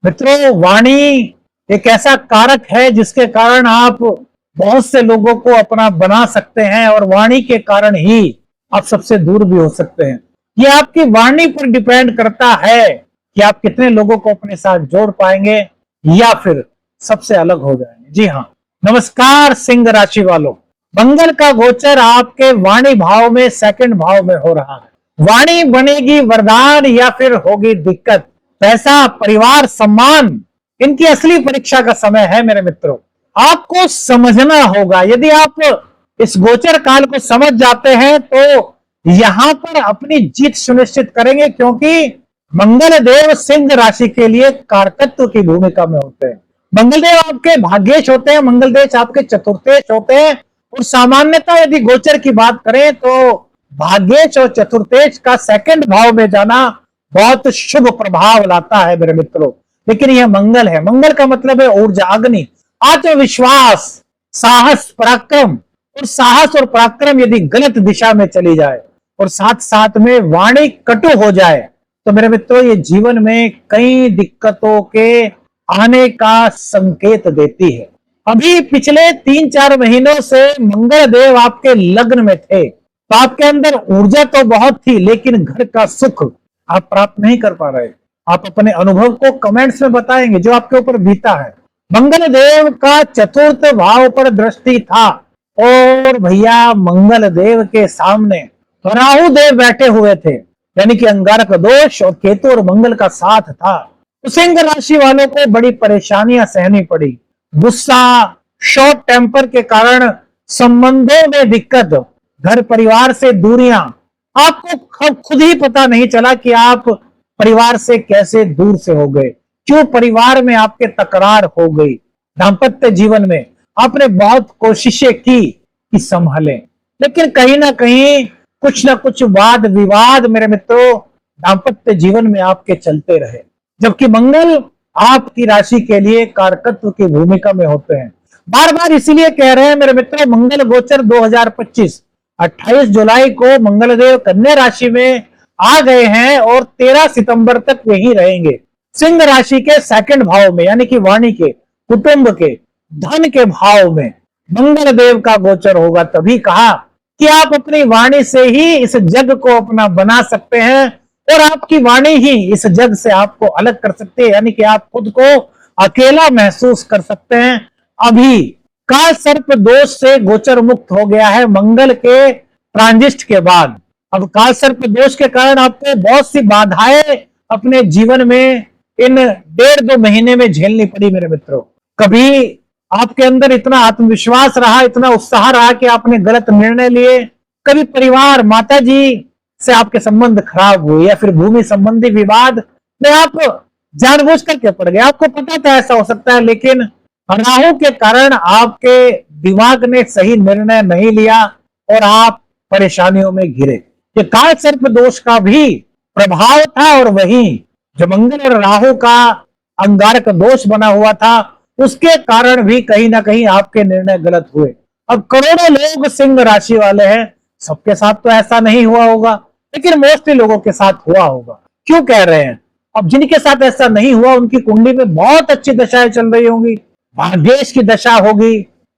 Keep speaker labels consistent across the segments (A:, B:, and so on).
A: मित्रों, वाणी एक ऐसा कारक है जिसके कारण आप बहुत से लोगों को अपना बना सकते हैं और वाणी के कारण ही आप सबसे दूर भी हो सकते हैं। ये आपकी वाणी पर डिपेंड करता है कि आप कितने लोगों को अपने साथ जोड़ पाएंगे या फिर सबसे अलग हो जाएंगे। जी हाँ, नमस्कार सिंह राशि वालों। मंगल का गोचर आपके वाणी भाव में सेकंड भाव में हो रहा है। वाणी बनेगी वरदान या फिर होगी दिक्कत, पैसा, परिवार, सम्मान, इनकी असली परीक्षा का समय है मेरे मित्रों। आपको समझना होगा, यदि आप इस गोचर काल को समझ जाते हैं तो यहां पर अपनी जीत सुनिश्चित करेंगे, क्योंकि मंगल देव सिंह राशि के लिए कारकत्व की भूमिका में होते हैं। मंगल देव आपके भाग्येश होते हैं, मंगल देव आपके चतुर्थेश होते हैं। और सामान्यतः यदि गोचर की बात करें तो भाग्येश और चतुर्थेश का सेकंड भाव में जाना बहुत शुभ प्रभाव लाता है मेरे मित्रों। लेकिन यह मंगल है, मंगल का मतलब है ऊर्जा, अग्नि, आत्मविश्वास, साहस, पराक्रम। और साहस और पराक्रम यदि गलत दिशा में चली जाए और साथ साथ में वाणी कटु हो जाए तो मेरे मित्रों ये जीवन में कई दिक्कतों के आने का संकेत देती है। अभी पिछले 3-4 महीनों से मंगल देव आपके लग्न में थे तो आपके अंदर ऊर्जा तो बहुत थी, लेकिन घर का सुख आप प्राप्त नहीं कर पा रहे। आप अपने अनुभव को कमेंट्स में बताएंगे जो आपके ऊपर बीता है। मंगल देव का चतुर्थ भाव पर दृष्टि था और भैया मंगल देव के सामने राहु देव बैठे हुए थे, यानी कि अंगारक दोष और केतु और मंगल का साथ था। तो सिंह राशि वालों को बड़ी परेशानियां सहनी पड़ी। गुस्सा, शॉर्ट टेम्पर के कारण संबंधों में दिक्कत, घर परिवार से दूरियां। आपको खुद ही पता नहीं चला कि आप परिवार से कैसे दूर से हो गए, क्यों परिवार में आपके तकरार हो गई। दाम्पत्य जीवन में आपने बहुत कोशिशें की कि संभालें, लेकिन कहीं ना कहीं कुछ ना कुछ वाद विवाद मेरे मित्रों दाम्पत्य जीवन में आपके चलते रहे। जबकि मंगल आपकी राशि के लिए कारकत्व की भूमिका में होते हैं। बार बार इसीलिए कह रहे हैं मेरे मित्रों, मंगल गोचर 2025 28 जुलाई को मंगलदेव कन्या राशि में आ गए हैं और 13 सितंबर तक यही रहेंगे। सिंह राशि के सेकंड भाव में, यानी कि वाणी के, कुटुंब के, धन के भाव में मंगल देव का गोचर होगा। तभी कहा कि आप अपनी वाणी से ही इस जग को अपना बना सकते हैं और आपकी वाणी ही इस जग से आपको अलग कर सकती है, यानी कि आप खुद को अकेला महसूस कर सकते हैं। अभी काल सर्प दोष से गोचर मुक्त हो गया है मंगल के ट्रांजिट के बाद। अब काल सर्प दोष के कारण आपको बहुत सी बाधाएं अपने जीवन में इन 1.5-2 महीने में झेलनी पड़ी मेरे मित्रों। कभी आपके अंदर इतना आत्मविश्वास रहा, इतना उत्साह रहा कि आपने गलत निर्णय लिए। कभी परिवार, माता जी से आपके संबंध खराब हुए, या फिर भूमि संबंधी विवाद में आप जानबूझ करके पड़ गए। आपको पता था ऐसा हो सकता है, लेकिन राहु के कारण आपके दिमाग ने सही निर्णय नहीं लिया और आप परेशानियों में घिरे। ये काल सर्प दोष का भी प्रभाव था और वही जो मंगल और राहु का अंगारक दोष बना हुआ था उसके कारण भी कहीं ना कहीं आपके निर्णय गलत हुए। अब करोड़ों लोग सिंह राशि वाले हैं, सबके साथ तो ऐसा नहीं हुआ होगा, लेकिन मोस्टली लोगों के साथ हुआ होगा। क्यों कह रहे हैं? अब जिनके साथ ऐसा नहीं हुआ उनकी कुंडली में बहुत अच्छी दशाएं चल रही होंगी। भाग्येश की दशा होगी,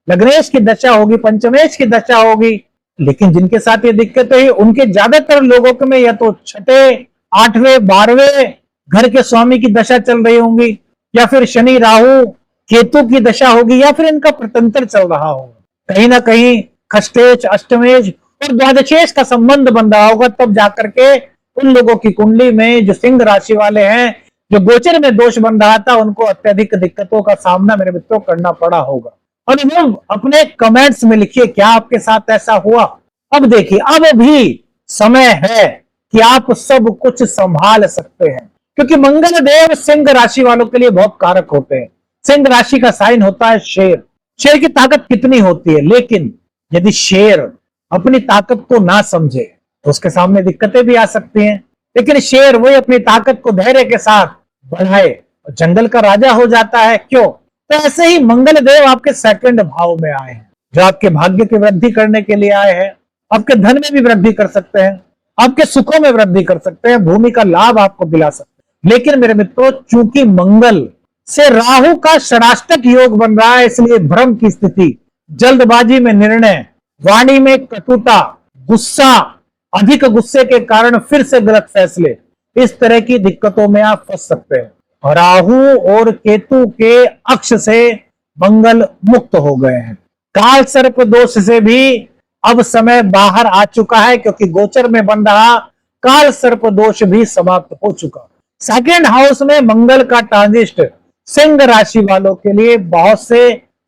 A: लग्नेश की दशा होगी, पंचमेश की दशा होगी। लेकिन जिनके साथ ये दिक्कत है उनके ज्यादातर लोगों के में या तो 6, 8वें, 12वें घर के स्वामी की दशा चल रही होंगी, या फिर शनि राहु केतु की दशा होगी, या फिर इनका प्रतंत्र चल रहा होगा। कहीं ना कहीं खष्टेश, अष्टमेश और द्वादशेश का संबंध बन रहा होगा। तब जाकर के उन लोगों की कुंडली में जो सिंह राशि वाले हैं, जो गोचर में दोष बन रहा था, उनको अत्यधिक दिक्कतों का सामना मेरे मित्रों करना पड़ा होगा। अनुभव अपने कमेंट्स में लिखिए, क्या आपके साथ ऐसा हुआ? अब देखिए, अब भी समय है कि आप सब कुछ संभाल सकते हैं, क्योंकि मंगल देव सिंह राशि वालों के लिए बहुत कारक होते हैं। सिंह राशि का साइन होता है शेर। शेर की ताकत कितनी होती है, लेकिन यदि शेर अपनी ताकत को ना समझे तो उसके सामने दिक्कतें भी आ सकती हैं। लेकिन शेर वही अपनी ताकत को धैर्य के साथ बढ़ाए और जंगल का राजा हो जाता है। क्यों? तो ऐसे ही मंगल देव आपके सेकंड भाव में आए हैं, जो आपके भाग्य की वृद्धि करने के लिए आए हैं। आपके धन में भी वृद्धि कर सकते हैं, आपके सुखों में वृद्धि कर सकते हैं, भूमि का लाभ आपको दिला सकते हैं। लेकिन मेरे मित्रों, चूंकि मंगल से राहु का षडाष्टक योग बन रहा है, इसलिए भ्रम की स्थिति, जल्दबाजी में निर्णय, वाणी में कटुता, गुस्सा, अधिक गुस्से के कारण फिर से गलत फैसले, इस तरह की दिक्कतों में आप फंस सकते हैं। राहु और केतु के अक्ष से मंगल मुक्त हो गए हैं। काल सर्प दोष से भी अब समय बाहर आ चुका है, क्योंकि गोचर में बन रहा काल सर्प दोष भी समाप्त हो चुका। सेकंड हाउस में मंगल का ट्रांजिट सिंह राशि वालों के लिए बहुत से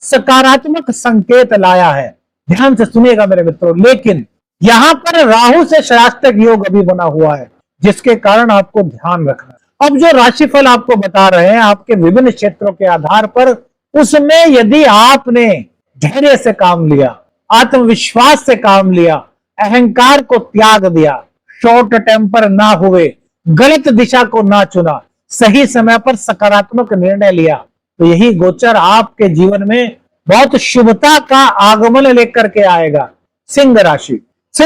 A: सकारात्मक संकेत लाया है। ध्यान से सुनिएगा मेरे मित्रों, लेकिन यहां पर राहु से षडाष्टक योग अभी बना हुआ है, जिसके कारण आपको ध्यान रखना है। अब जो राशिफल आपको बता रहे हैं आपके विभिन्न क्षेत्रों के आधार पर, उसमें यदि आपने धैर्य से काम लिया, आत्मविश्वास से काम लिया, अहंकार को त्याग दिया, शॉर्ट टेम्पर ना हुए, गलत दिशा को ना चुना, सही समय पर सकारात्मक निर्णय लिया, तो यही गोचर आपके जीवन में बहुत शुभता का आगमन लेकर के आएगा। सिंह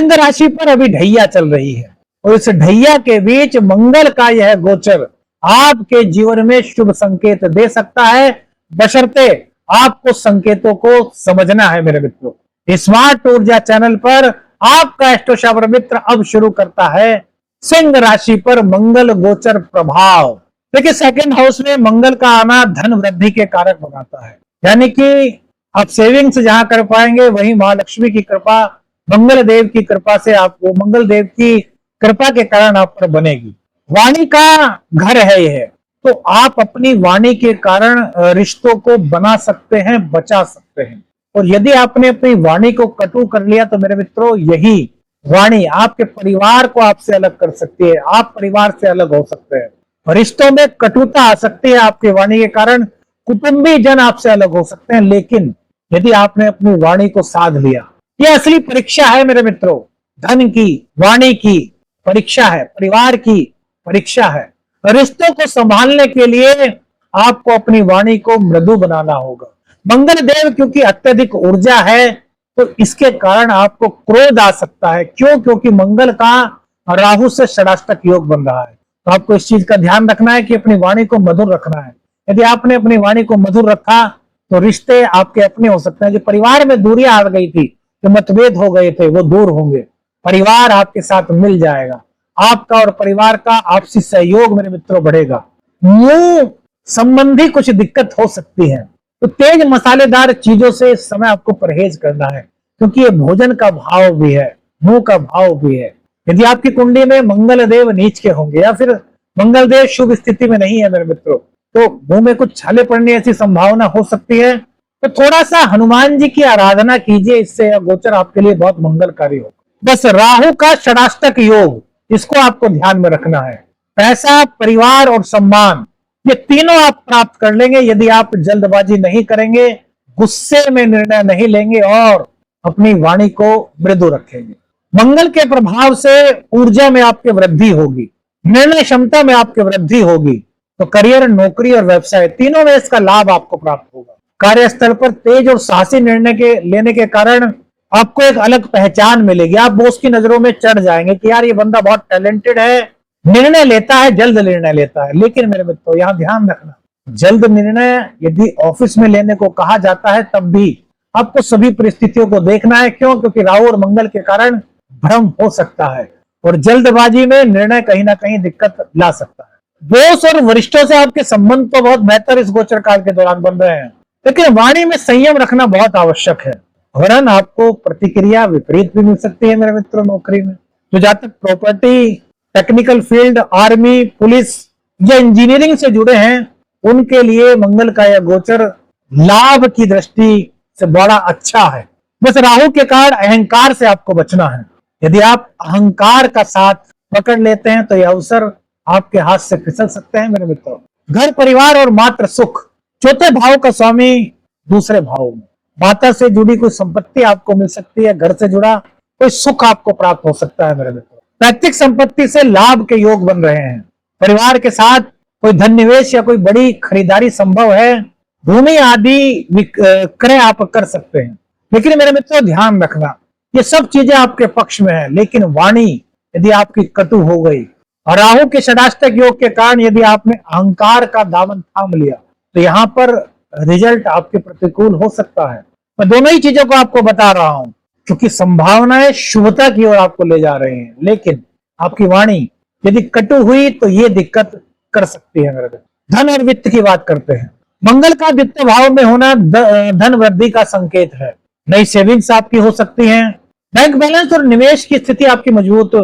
A: राशि पर अभी ढैया चल रही है, और इस ढैया के बीच मंगल का यह गोचर आपके जीवन में शुभ संकेत दे सकता है, बशर्ते आपको संकेतों को समझना है। मेरे मित्रों, स्मार्ट ऊर्जा चैनल पर आपका एस्ट्रोशास्त्र मित्र अब शुरू करता है सिंह राशि पर मंगल गोचर प्रभाव। देखिए, सेकंड हाउस में मंगल का आना धन वृद्धि के कारक बनाता है, यानी कि आप सेविंग्स जहां कर पाएंगे वहीं महालक्ष्मी की कृपा, मंगल देव की कृपा से आपको, मंगल देव की कृपा के कारण आप पर बनेगी। वाणी का घर है यह, तो आप अपनी वाणी के कारण रिश्तों को बना सकते हैं, बचा सकते हैं। और यदि आपने अपनी वाणी को कटु कर लिया तो मेरे मित्रों, यही वाणी आपके परिवार को आपसे अलग कर सकती है, आप परिवार से अलग हो सकते हैं, रिश्तों में कटुता आ सकती है आपकी वाणी के कारण, कुटुंबी जन आपसे अलग हो सकते हैं। लेकिन यदि आपने अपनी वाणी को साध लिया, यह असली परीक्षा है मेरे मित्रों, धन की, वाणी की परीक्षा है, परिवार की परीक्षा है। रिश्तों को संभालने के लिए आपको अपनी वाणी को मृदु बनाना होगा। मंगल देव क्योंकि अत्यधिक ऊर्जा है, तो इसके कारण आपको क्रोध आ सकता है। क्यों? क्योंकि मंगल का राहु से षडाष्टक योग बन रहा है। तो आपको इस चीज का ध्यान रखना है कि अपनी वाणी को मधुर रखना है। यदि आपने अपनी वाणी को मधुर रखा तो रिश्ते आपके अपने हो सकते हैं। जो परिवार में दूरियां आ गई थी, जो मतभेद हो गए थे, वो दूर होंगे, परिवार आपके साथ मिल जाएगा, आपका और परिवार का आपसी सहयोग मेरे मित्रों बढ़ेगा। मुंह संबंधी कुछ दिक्कत हो सकती है, तो तेज मसालेदार चीजों से इस समय आपको परहेज करना है, क्योंकि ये भोजन का भाव भी है, मुंह का भाव भी है। यदि आपकी कुंडली में मंगल देव नीच के होंगे या फिर मंगल देव शुभ स्थिति में नहीं है मेरे मित्रों, तो मुंह में कुछ छाले पड़ने ऐसी संभावना हो सकती है। तो थोड़ा सा हनुमान जी की आराधना कीजिए, इससे यह गोचर आपके लिए बहुत मंगलकारी हो। बस राहु का षडाष्टक योग, इसको आपको ध्यान में रखना है। पैसा, परिवार और सम्मान, ये तीनों आप प्राप्त कर लेंगे यदि आप जल्दबाजी नहीं करेंगे, गुस्से में निर्णय नहीं लेंगे और अपनी वाणी को मृदु रखेंगे। मंगल के प्रभाव से ऊर्जा में आपके वृद्धि होगी, निर्णय क्षमता में आपके वृद्धि होगी। तो करियर, नौकरी और व्यवसाय तीनों में इसका लाभ आपको प्राप्त होगा। कार्यस्थल पर तेज और साहसी निर्णय के लेने के कारण आपको एक अलग पहचान मिलेगी। आप बॉस की नजरों में चढ़ जाएंगे कि यार ये बंदा बहुत टैलेंटेड है, निर्णय लेता है, जल्द निर्णय लेता है। लेकिन मेरे मित्रों, यहां ध्यान रखना, जल्द निर्णय यदि ऑफिस में लेने को कहा जाता है तब भी आपको सभी परिस्थितियों को देखना है। क्यों? क्योंकि राहु और मंगल के कारण भ्रम हो सकता है और जल्दबाजी में निर्णय कहीं ना कहीं दिक्कत ला सकता है। दोस्त और वरिष्ठों से आपके संबंध तो बहुत बेहतर इस गोचर काल के दौरान बन रहे हैं, लेकिन वाणी में संयम रखना बहुत आवश्यक है, वरन आपको प्रतिक्रिया विपरीत भी मिल सकती है मेरे मित्रों। नौकरी में जो जातक property, technical field, army, police या इंजीनियरिंग से जुड़े हैं, उनके लिए मंगल का यह गोचर लाभ की दृष्टि से बड़ा अच्छा है। बस राहु के कारण अहंकार से आपको बचना है। यदि आप अहंकार का साथ पकड़ लेते हैं तो यह अवसर आपके हाथ से फिसल सकते हैं मेरे मित्रों। घर, परिवार और मात्र सुख, चौथे भाव का स्वामी दूसरे भाव में, माता से जुड़ी कोई संपत्ति आपको मिल सकती है, घर से जुड़ा कोई सुख आपको प्राप्त हो सकता है मेरे मित्रों। पैतृक संपत्ति से लाभ के योग बन रहे हैं। परिवार के साथ कोई धन निवेश या कोई बड़ी खरीदारी संभव है। भूमि आदि क्रय आप कर सकते हैं। लेकिन मेरे मित्रों, ध्यान रखना, ये सब चीजें आपके पक्ष में है, लेकिन वाणी यदि आपकी कटु हो गई, और राहु के षडाष्टक योग के कारण यदि आपने अहंकार का दामन थाम लिया तो यहाँ पर रिजल्ट आपके प्रतिकूल हो सकता है। मैं दोनों ही चीजों को आपको बता रहा हूं क्योंकि संभावनाएं शुभता की ओर आपको ले जा रहे हैं, लेकिन आपकी वाणी यदि कटु हुई तो ये दिक्कत कर सकती है। मेरे धन और वित्त की बात करते हैं। मंगल का द्वितीय भाव में होना धन वृद्धि का संकेत है। नई सेविंग्स आपकी हो सकती हैं। बैंक बैलेंस और निवेश की स्थिति आपकी मजबूत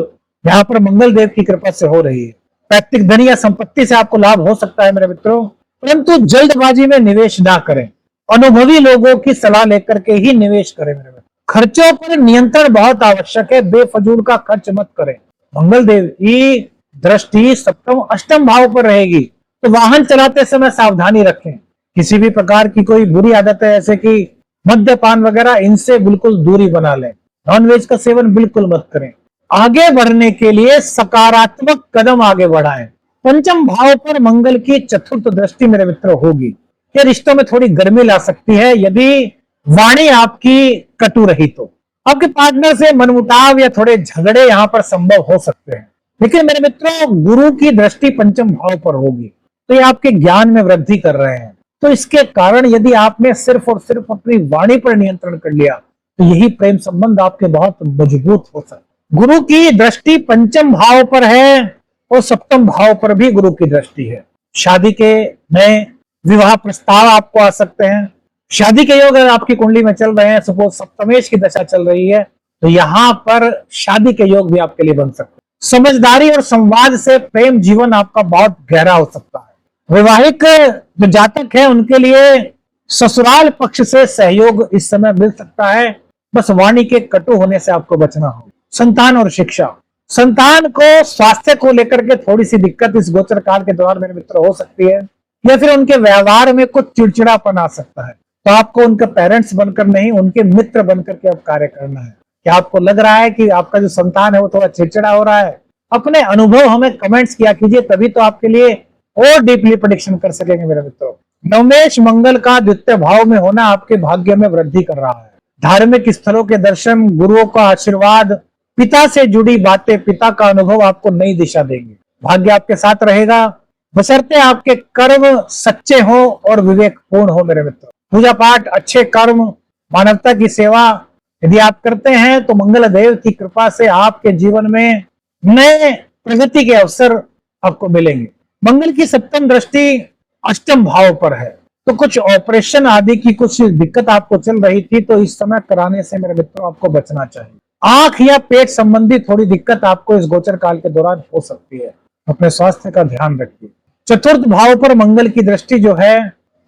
A: यहाँ पर मंगल देव की कृपा से हो रही है। पैतृक धन या संपत्ति से आपको लाभ हो सकता है मेरे मित्रों, परंतु जल्दबाजी में निवेश ना करें। अनुभवी लोगों की सलाह लेकर के ही निवेश करें मेरे मित्रों। खर्चों पर नियंत्रण बहुत आवश्यक है। बेफजूल का खर्च मत करें। मंगल देव की दृष्टि सप्तम अष्टम भाव पर रहेगी, तो वाहन चलाते समय सावधानी रखें। किसी भी प्रकार की कोई बुरी आदत है जैसे कि मद्यपान वगैरह, इनसे बिल्कुल दूरी बना लें। नॉनवेज का सेवन बिल्कुल मत करें। आगे बढ़ने के लिए सकारात्मक कदम आगे बढ़ाएं। पंचम भाव पर मंगल की चतुर्थ दृष्टि मेरे मित्र होगी। ये रिश्तों में थोड़ी गर्मी ला सकती है यदि वाणी आपकी कटु रही तो। आपके पार्टनर से मनमुटाव या थोड़े झगड़े यहाँ पर संभव हो सकते हैं, लेकिन मेरे मित्रों गुरु की दृष्टि पंचम भाव पर होगी तो ये आपके ज्ञान में वृद्धि कर रहे हैं। तो इसके कारण यदि आपने सिर्फ और सिर्फ अपनी वाणी पर नियंत्रण कर लिया तो यही प्रेम संबंध आपके बहुत मजबूत हो सकते। गुरु की दृष्टि पंचम भाव पर है और सप्तम भाव पर भी गुरु की दृष्टि है। शादी के नए विवाह प्रस्ताव आपको आ सकते हैं। शादी के योग अगर आपकी कुंडली में चल रहे हैं, सपोज सप्तमेश की दशा चल रही है, तो यहाँ पर शादी के योग भी आपके लिए बन सकते हैं। समझदारी और संवाद से प्रेम जीवन आपका बहुत गहरा हो सकता है। वैवाहिक जो जातक है उनके लिए ससुराल पक्ष से सहयोग इस समय मिल सकता है, बस वाणी के कटु होने से आपको बचना हो। संतान और शिक्षा, संतान को स्वास्थ्य को लेकर के थोड़ी सी दिक्कत इस गोचर काल के दौरान मेरे मित्र हो सकती है, या फिर उनके व्यवहार में कुछ चिड़चिड़ापन आ सकता है। तो आपको उनके पेरेंट्स बनकर नहीं, उनके मित्र बनकर के अब कार्य करना है। क्या आपको लग रहा है कि आपका जो संतान है वो थोड़ा चिड़चिड़ा हो रहा है? अपने अनुभव हमें कमेंट्स किया कीजिए, तभी तो आपके लिए और डीपली प्रेडिक्शन कर सकेंगे मेरे मित्रों। नवमेश मंगल का द्वितीय भाव में होना आपके भाग्य में वृद्धि कर रहा है। धार्मिक स्थलों के दर्शन, गुरुओं का आशीर्वाद, पिता से जुड़ी बातें, पिता का अनुभव आपको नई दिशा देंगे। भाग्य आपके साथ रहेगा बशर्ते आपके कर्म सच्चे हो और विवेकपूर्ण हो मेरे मित्रों। पूजा पाठ, अच्छे कर्म, मानवता की सेवा यदि आप करते हैं तो मंगल देव की कृपा से आपके जीवन में नए प्रगति के अवसर आपको मिलेंगे। मंगल की सप्तम दृष्टि अष्टम भाव पर है, तो कुछ ऑपरेशन आदि की कुछ दिक्कत आपको चल रही थी, तो इस समय कराने से मेरे मित्रों आपको बचना चाहिए। आंख या पेट संबंधी थोड़ी दिक्कत आपको इस गोचर काल के दौरान हो सकती है, अपने स्वास्थ्य का ध्यान रखिए। चतुर्थ भाव पर मंगल की दृष्टि जो है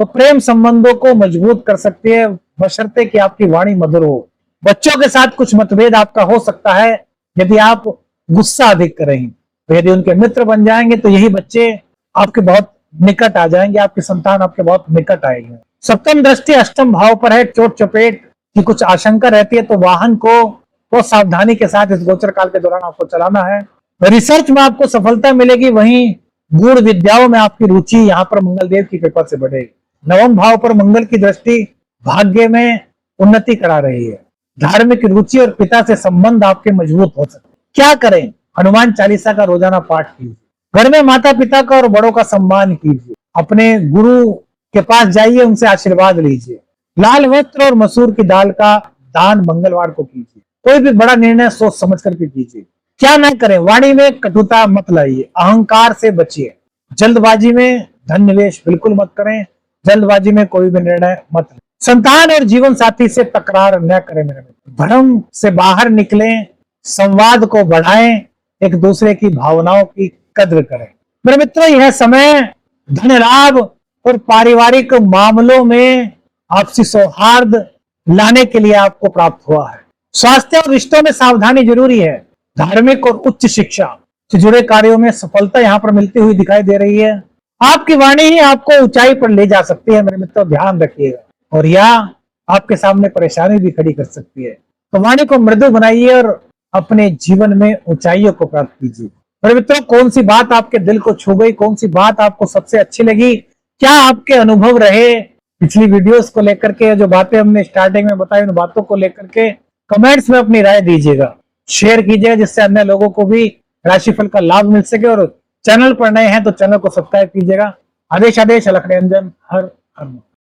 A: तो प्रेम संबंधों को मजबूत कर सकती है, बशर्ते कि आपकी वाणी मधुर हो। बच्चों के साथ कुछ मतभेद आपका हो सकता है यदि आप गुस्सा अधिक करेंगे, तो यदि उनके मित्र बन जाएंगे तो यही बच्चे आपके बहुत निकट आ जाएंगे, आपकी संतान आपके बहुत निकट आएगी। सप्तम दृष्टि अष्टम भाव पर है, चोट चपेट की कुछ आशंका रहती है, तो वाहन को बहुत सावधानी के साथ इस गोचर काल के दौरान आपको चलाना है। रिसर्च में आपको सफलता मिलेगी, वहीं गूढ़ विद्याओं में आपकी रुचि यहाँ पर मंगल देव की कृपा से बढ़ेगी। नवम भाव पर मंगल की दृष्टि भाग्य में उन्नति करा रही है। धार्मिक रुचि और पिता से संबंध आपके मजबूत हो सकते। क्या करें? हनुमान चालीसा का रोजाना पाठ कीजिए। घर में माता पिता का और बड़ों का सम्मान कीजिए। अपने गुरु के पास जाइए, उनसे आशीर्वाद लीजिए। लाल वस्त्र और मसूर की दाल का दान मंगलवार को कीजिए। कोई भी बड़ा निर्णय सोच समझ करके कीजिए। क्या न करें? वाणी में कटुता मत लाइए, अहंकार से बचिए। जल्दबाजी में धन निवेश बिल्कुल मत करें, जल्दबाजी में कोई भी निर्णय मत लें। संतान और जीवन साथी से तकरार न करें मेरे मित्र। भ्रम से बाहर निकलें, संवाद को बढ़ाएं, एक दूसरे की भावनाओं की कद्र करें मेरे मित्रों। यह समय धन लाभ और पारिवारिक मामलों में आपसी सौहार्द लाने के लिए आपको प्राप्त हुआ है। स्वास्थ्य और रिश्तों में सावधानी जरूरी है। धार्मिक और उच्च शिक्षा से जुड़े कार्यों में सफलता यहाँ पर मिलती हुई दिखाई दे रही है। आपकी वाणी ही आपको ऊंचाई पर ले जा सकती है मेरे मित्रों, ध्यान रखिएगा। और या आपके सामने परेशानी भी खड़ी कर सकती है, तो वाणी को मृदु बनाइए और अपने जीवन में ऊंचाइयों को प्राप्त कीजिए। मेरे मित्रों, कौन सी बात आपके दिल को छू गई, कौन सी बात आपको सबसे अच्छी लगी, क्या आपके अनुभव रहे पिछली वीडियोस को लेकर के, जो बातें हमने स्टार्टिंग में बताई उन बातों को लेकर के कमेंट्स में अपनी राय दीजिएगा, शेयर कीजिएगा, जिससे अन्य लोगों को भी राशिफल का लाभ मिल सके। और चैनल पर नए हैं तो चैनल को सब्सक्राइब कीजिएगा। आदेश आदेश अलख निरंजन हर हर।